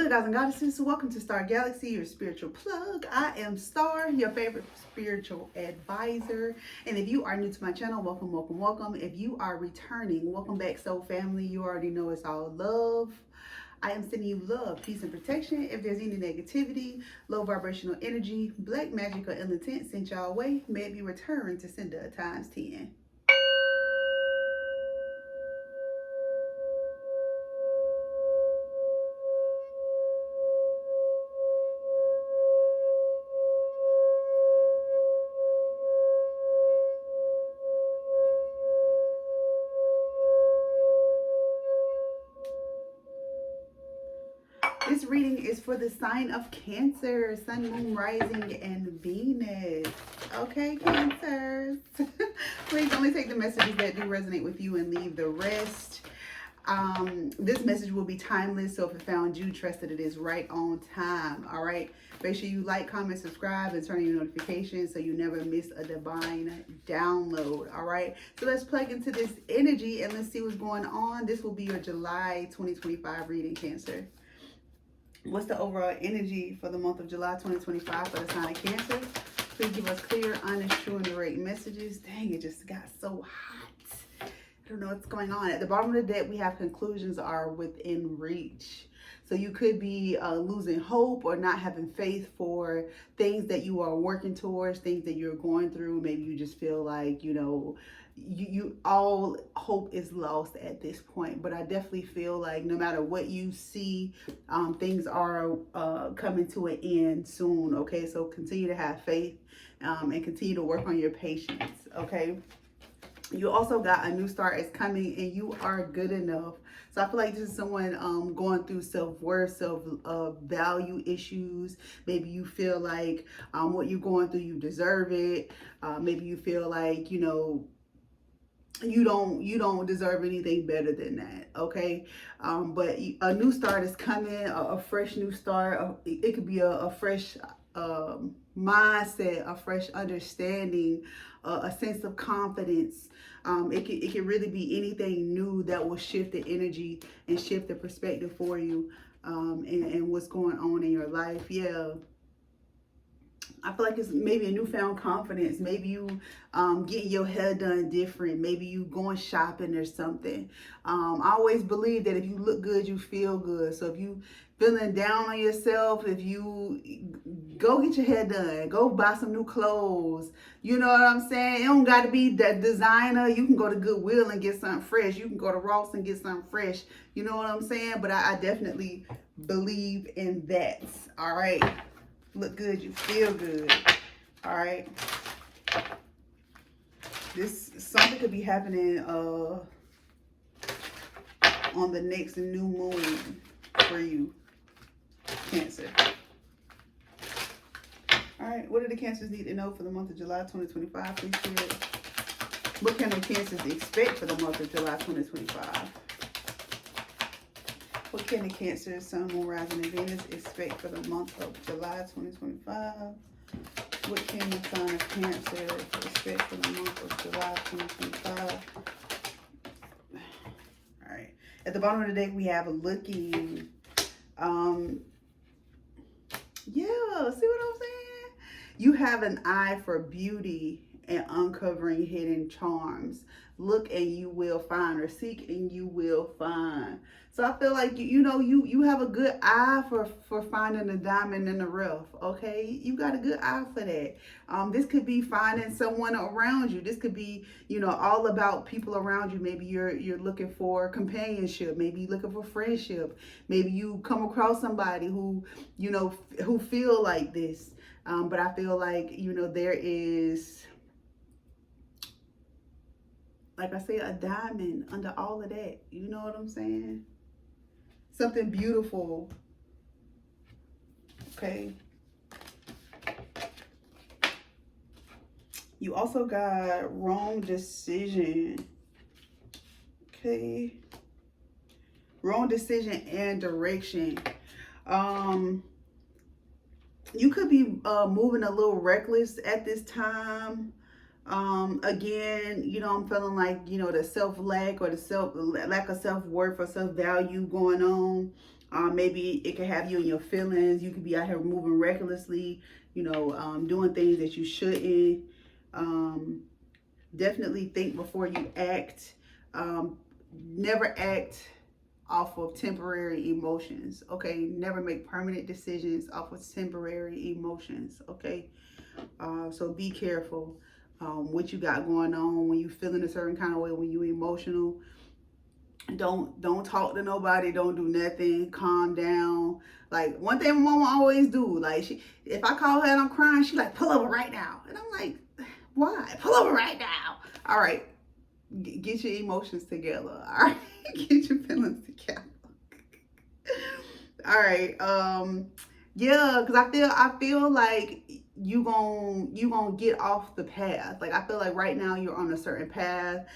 good, guys and goddesses? Welcome to Star Galaxy, your spiritual plug. I am Star, your favorite spiritual advisor. And if you are new to my channel, welcome, welcome, welcome. If you are returning, welcome back, soul family. You already know it's all love. I am sending you love, peace, and protection. If there's any negativity, low vibrational energy, black magic, or ill intent sent y'all way, may it be returned to sender times 10. This reading is for the sign of Cancer, Sun, Moon, Rising, and Venus. Okay, Cancers. Please only take the messages that do resonate with you and leave the rest. This message will be timeless, so if it found you, trust that it is right on time. All right. Make sure you like, comment, subscribe, and turn on your notifications so you never miss a divine download. All right. So let's plug into this energy and let's see what's going on. This will be your July 2025 reading, Cancer. What's the overall energy for the month of July 2025 for the sign of Cancer? Please give us clear, honest, true, and direct messages. Dang, it just got so hot. I don't know what's going on. At the bottom of the deck, we have conclusions are within reach. So you could be losing hope or not having faith for things that you are working towards, things that you're going through. Maybe you just feel like, you all hope is lost at this point. But I definitely feel like no matter what you see, things are coming to an end soon. Okay, so continue to have faith and continue to work on your patience. Okay, you also got a new start is coming and you are good enough. So I feel like this is someone going through self-worth, self-value issues. Maybe you feel like what you're going through, you deserve it. Maybe you feel like, you don't deserve anything better than that. Okay, but a new start is coming, a fresh new start. It could be a fresh mindset, a fresh understanding, a sense of confidence. It can really be anything new that will shift the energy and shift the perspective for you, and what's going on in your life. Yeah, I feel like it's maybe a newfound confidence. Maybe you getting your hair done different. Maybe you going shopping or something. I always believe that if you look good, you feel good. So if you feeling down on yourself, if you go get your hair done, go buy some new clothes. You know what I'm saying? It don't got to be that designer. You can go to Goodwill and get something fresh. You can go to Ross and get something fresh. You know what I'm saying? But I definitely believe in that. All right. Look good, you feel good. All right. Something could be happening on the next new moon for you, Cancer. All right, what do the Cancers need to know for the month of July 2025? Please share. What can the Cancers expect for the month of July 2025? What can the Cancer, Sun, Moon, Rising, and Venus expect for the month of July 2025? What can the sign of Cancer expect for the month of July 2025? All right. At the bottom of the deck, we have looking. Yeah, see what I'm saying? You have an eye for beauty and uncovering hidden charms. Look and you will find, or seek and you will find. So I feel like you have a good eye for finding a diamond in the rough. Okay, you got a good eye for that. This could be finding someone around you. This could be all about people around you. Maybe you're looking for companionship. Maybe you're looking for friendship. Maybe you come across somebody who who feel like this. But I feel like there is, like I say, a diamond under all of that. You know what I'm saying? Something beautiful. Okay. You also got wrong decision. Okay. Wrong decision and direction. You could be moving a little reckless at this time. Again, I'm feeling like, the self-lack or the lack of self-worth or self-value going on. Maybe it could have you in your feelings. You could be out here moving recklessly, doing things that you shouldn't. Definitely think before you act. Never act off of temporary emotions, okay? Never make permanent decisions off of temporary emotions, okay? So be careful what you got going on when you feeling a certain kind of way, when you emotional. Don't talk to nobody, don't do nothing, calm down. Like one thing my mama always do, like if I call her and I'm crying, she like, pull over right now. And I'm like, why? Pull over right now. All right, get your emotions together. All right, get your feelings together. All right. Yeah, because I feel like you gonna get off the path. Like I feel like right now you're on a certain path.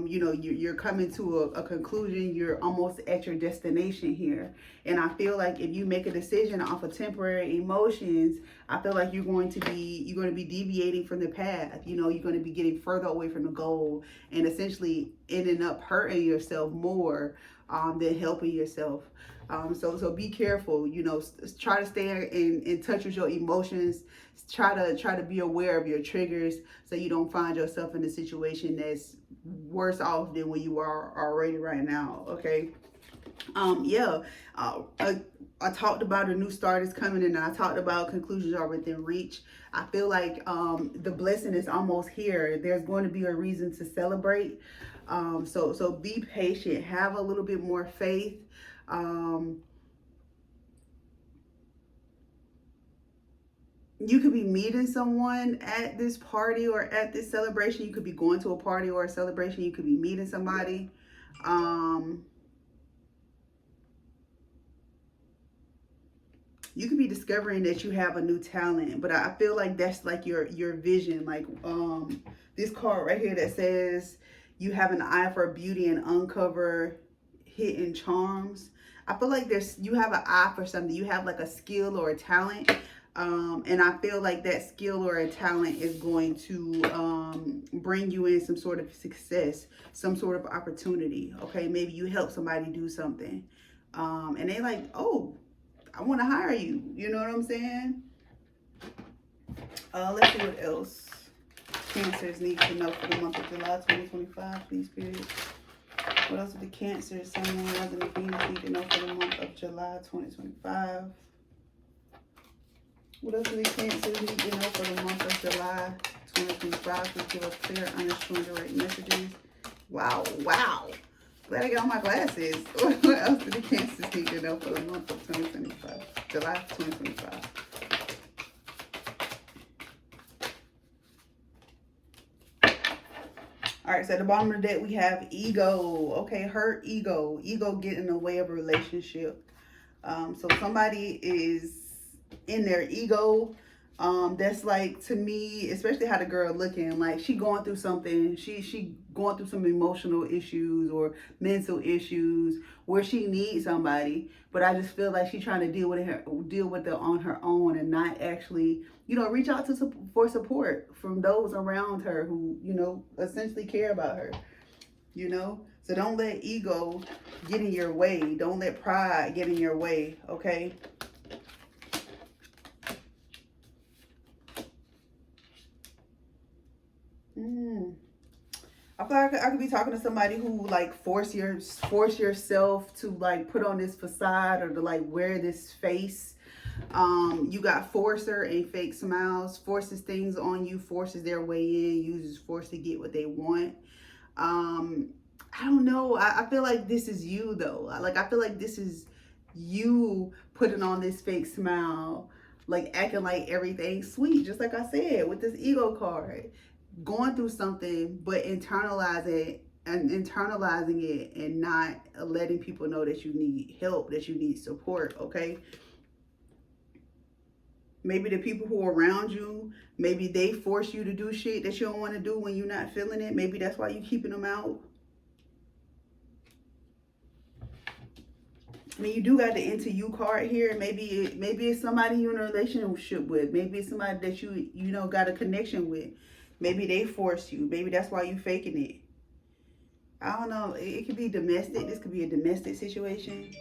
You're coming to a conclusion. You're almost at your destination here. And I feel like if you make a decision off of temporary emotions, I feel like you're going to be deviating from the path. You're going to be getting further away from the goal and essentially ending up hurting yourself more than helping yourself. So be careful. Try to stay in touch with your emotions. Try to be aware of your triggers so you don't find yourself in a situation that's worse off than where you are already right now. Okay. Yeah. I talked about a new start is coming, and I talked about conclusions are within reach. I feel like the blessing is almost here. There's going to be a reason to celebrate. So be patient. Have a little bit more faith. You could be meeting someone at this party or at this celebration. You could be going to a party or a celebration. You could be meeting somebody. You could be discovering that you have a new talent, but I feel like that's like your vision. Like this card right here that says you have an eye for beauty and uncover hidden charms. I feel like you have an eye for something. You have like a skill or a talent. And I feel like that skill or a talent is going to bring you in some sort of success, some sort of opportunity. Okay, maybe you help somebody do something, and they like, oh, I want to hire you. You know what I'm saying? Let's see what else Cancers need to know for the month of July 2025, please, Spirit. What else do the Cancers, Sun, Moon, Rising, and Venus need to know for the month of July 2025? What else do the Cancers need to know for the month of July 2025? Please give us clear, honest, true, and direct messages. Wow. Glad I got all my glasses. What else do the Cancers need to know for the month of 2025? July 2025. All right, so at the bottom of the deck, we have ego. Okay, hurt ego. Ego get in the way of a relationship. So somebody is in their ego. That's like, to me, especially how the girl looking, like she going through something. She going through some emotional issues or mental issues where she needs somebody. But I just feel like she's trying to deal with it on her own and not actually, reach out for support from those around her who, essentially care about her. So don't let ego get in your way. Don't let pride get in your way. Okay. I feel like I could be talking to somebody who like force yourself to like put on this facade or to like wear this face. You got forcer and fake smiles, forces things on you, forces their way in, uses force to get what they want. I don't know. I feel like this is you though. I feel like this is you putting on this fake smile, like acting like everything's sweet, just like I said with this ego card. Going through something, but internalizing it and not letting people know that you need help, that you need support. Okay. Maybe the people who are around you, maybe they force you to do shit that you don't want to do when you're not feeling it. Maybe that's why you're keeping them out. I mean, you do got the into you card here. Maybe it's somebody you're in a relationship with. Maybe it's somebody that you got a connection with. Maybe they forced you. Maybe that's why you faking it. I don't know. It could be domestic. This could be a domestic situation.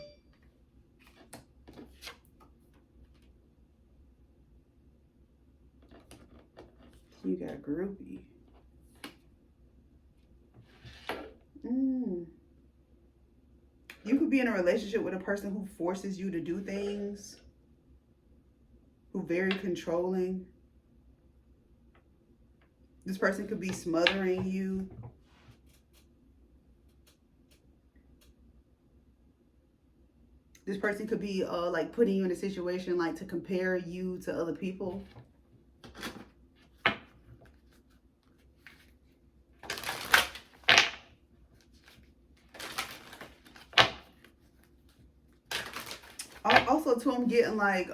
You got groupie. You could be in a relationship with a person who forces you to do things, who's very controlling. This person could be smothering you. This person could be like putting you in a situation like to compare you to other people. Also too, I'm getting like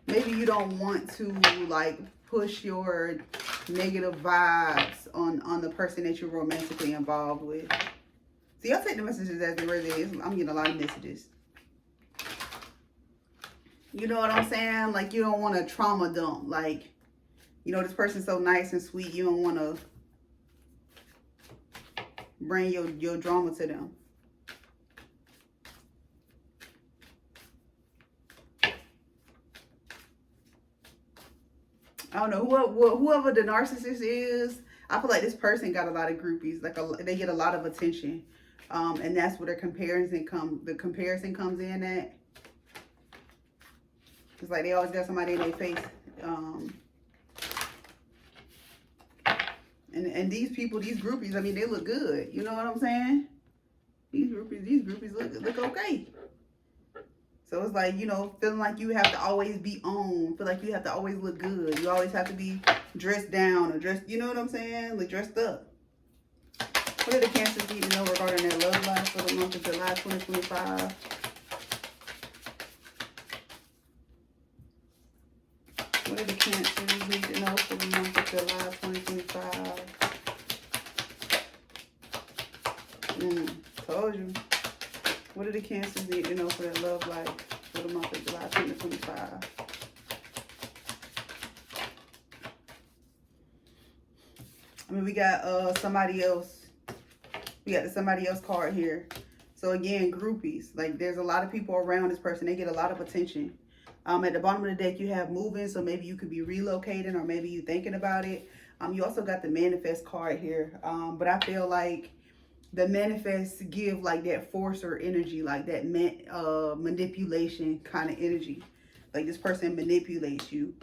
maybe you don't want to like push your negative vibes on the person that you're romantically involved with. See, I'll take the messages as they really is. I'm getting a lot of messages. You know what I'm saying? Like, you don't want to trauma dump. Like, you know, this person's so nice and sweet. You don't want to bring your drama to them. I don't know, whoever the narcissist is, I feel like this person got a lot of groupies. Like, they get a lot of attention. And that's where the comparison comes in at. It's like they always got somebody in their face. And these people, these groupies, I mean, they look good. You know what I'm saying? These groupies look okay. So it's like, you know, feeling like you have to always be on. Feel like you have to always look good. You always have to be dressed down or dressed, you know what I'm saying? Like, dressed up. What do the Cancers need to know regarding their love life for the month of July 2025? What do the Cancers need to know for the month of July 2025? Told you. What do the Cancers need to know for their love life for the month of July 2025? I mean, we got somebody else. We got the somebody else card here. So again, groupies. Like, there's a lot of people around this person. They get a lot of attention. At the bottom of the deck, you have moving. So maybe you could be relocating or maybe you thinking about it. You also got the manifest card here. But I feel like the manifest give like that force or energy, like that manipulation kind of energy. Like, this person manipulates you.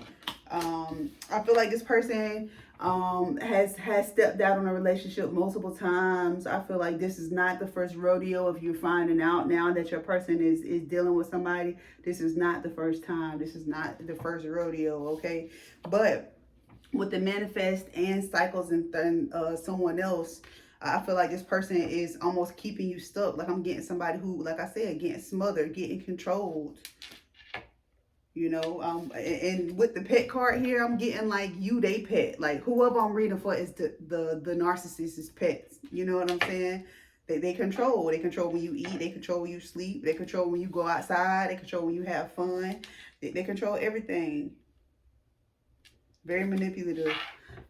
I feel like this person has stepped out on a relationship multiple times. I feel like this is not the first rodeo. If you're finding out now that your person is dealing with somebody, this is not the first time. This is not the first rodeo, okay? But with the manifest and cycles and someone else, I feel like this person is almost keeping you stuck. Like, I'm getting somebody who, like I said, getting smothered, getting controlled. You know, and with the pet card here, I'm getting like they pet. Like, whoever I'm reading for is the narcissist's pets. You know what I'm saying? They control. They control when you eat. They control when you sleep. They control when you go outside. They control when you have fun. They control everything. Very manipulative.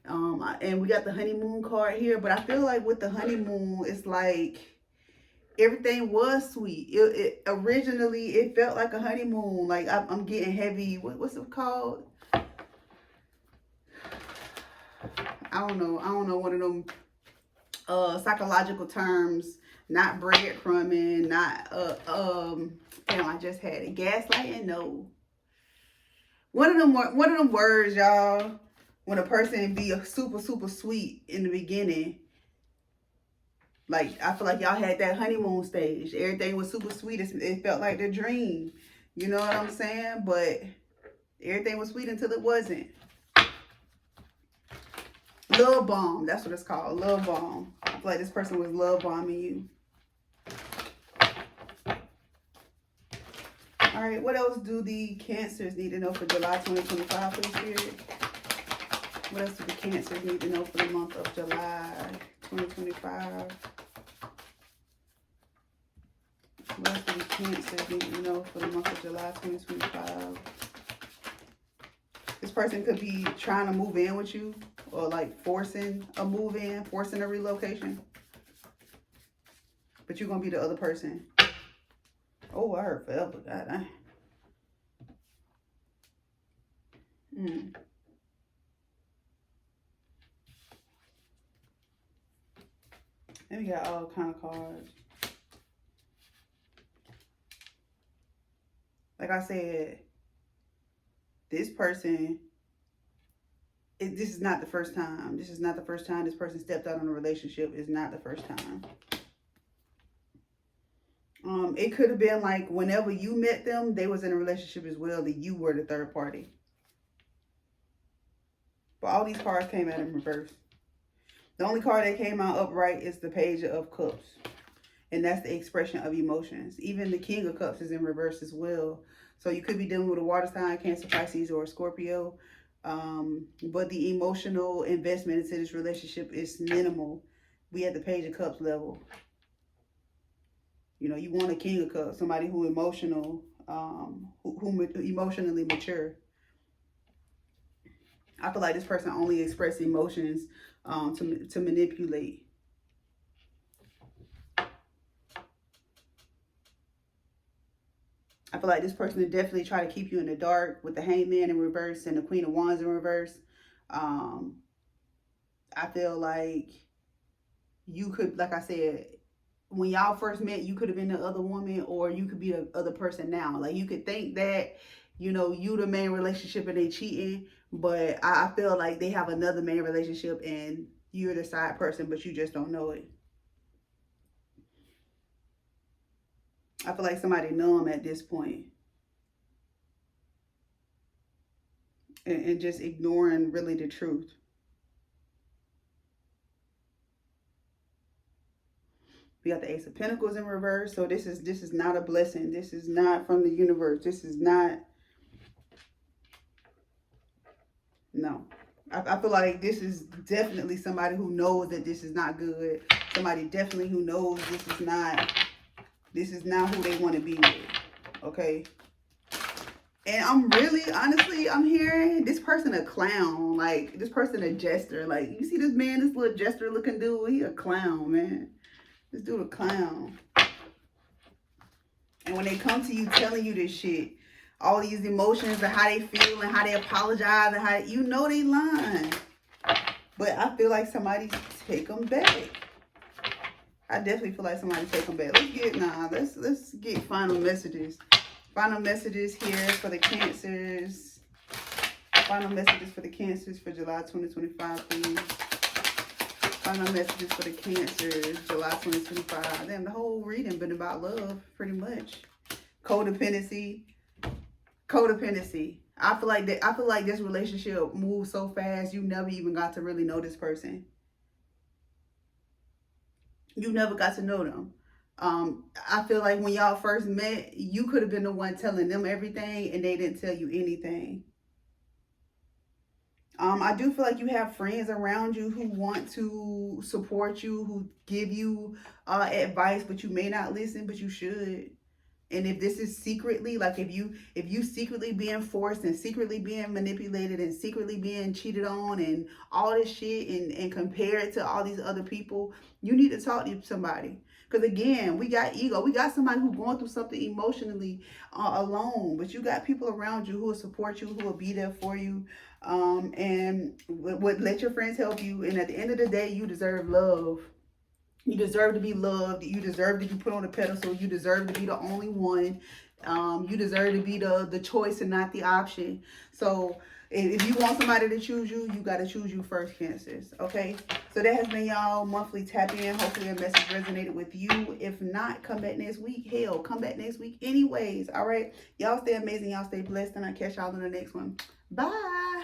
And we got the honeymoon card here, but I feel like with the honeymoon, it's like everything was sweet. It originally, it felt like a honeymoon. Like, I'm getting heavy. What's it called? I don't know one of them psychological terms. Not breadcrumbing. Not damn, I just had it. Gaslighting. No. One of them words, y'all. When a person be super sweet in the beginning. Like, I feel like y'all had that honeymoon stage. Everything was super sweet. It felt like the dream. You know what I'm saying? But everything was sweet until it wasn't. Love bomb. That's what it's called. Love bomb. I feel like this person was love bombing you. All right. What else do the Cancers need to know for July 2025 for the spirit? What else do the Cancers need to know for the month of July 2025? What else do the Cancers need to know for the month of July 2025? This person could be trying to move in with you, or like forcing a move in, forcing a relocation. But you're going to be the other person. Oh, I heard forever. God, And we got all kind of cards. Like I said, this person, this is not the first time. This is not the first time this person stepped out on a relationship. It's not the first time. It could have been like whenever you met them, they was in a relationship as well, that you were the third party. But all these cards came out in reverse. The only card that came out upright is the Page of Cups. And that's the expression of emotions. Even the King of Cups is in reverse as well. So you could be dealing with a water sign, Cancer, Pisces, or a Scorpio. But the emotional investment into this relationship is minimal. We at the Page of Cups level. You know, you want a King of Cups, somebody who emotional, who emotionally mature. I feel like this person only expresses emotions to manipulate. I feel like this person would definitely try to keep you in the dark with the Hangman in reverse and the Queen of Wands in reverse. I feel like you could, like I said, when y'all first met, you could have been the other woman, or you could be the other person now. Like, you could think that, you know, you the main relationship and they cheating, but I feel like they have another main relationship and you're the side person, but you just don't know it. I feel like somebody numb at this point. And just ignoring really the truth. We got the Ace of Pentacles in reverse. So this is not a blessing. This is not from the universe. This is not. No. I feel like this is definitely somebody who knows that this is not good. Somebody definitely who knows this is not who they want to be with. Okay. And I'm really, honestly, I'm hearing this person a clown. Like, this person a jester. Like, you see this man, this little jester looking dude, he a clown, man. This dude a clown. And when they come to you telling you this shit, all these emotions and how they feel and how they apologize and how, you know, they lying. But I feel like somebody take them back. I definitely feel like somebody take them back. Let's get final messages. Final messages here for the Cancers. Final messages for the Cancers for July 2025, please. Final messages for the Cancers, July 2025. Damn, the whole reading been about love, pretty much. Codependency. Codependency. I feel like this relationship moves so fast, you never even got to really know this person. You never got to know them. I feel like when y'all first met, you could have been the one telling them everything and they didn't tell you anything. I do feel like you have friends around you who want to support you, who give you advice, but you may not listen, but you should. And if this is secretly, like if you secretly being forced and secretly being manipulated and secretly being cheated on and all this shit and compared to all these other people, you need to talk to somebody. Because again, we got ego. We got somebody who's going through something emotionally alone. But you got people around you who will support you, who will be there for you. And would let your friends help you. And at the end of the day, you deserve love. You deserve to be loved. You deserve to be put on a pedestal. You deserve to be the only one. You deserve to be the choice and not the option. So if you want somebody to choose you, you got to choose you first, Cancers. Okay? So that has been y'all monthly tap in. Hopefully a message resonated with you. If not, come back next week. Hell, come back next week anyways. All right? Y'all stay amazing. Y'all stay blessed. And I'll catch y'all in the next one. Bye.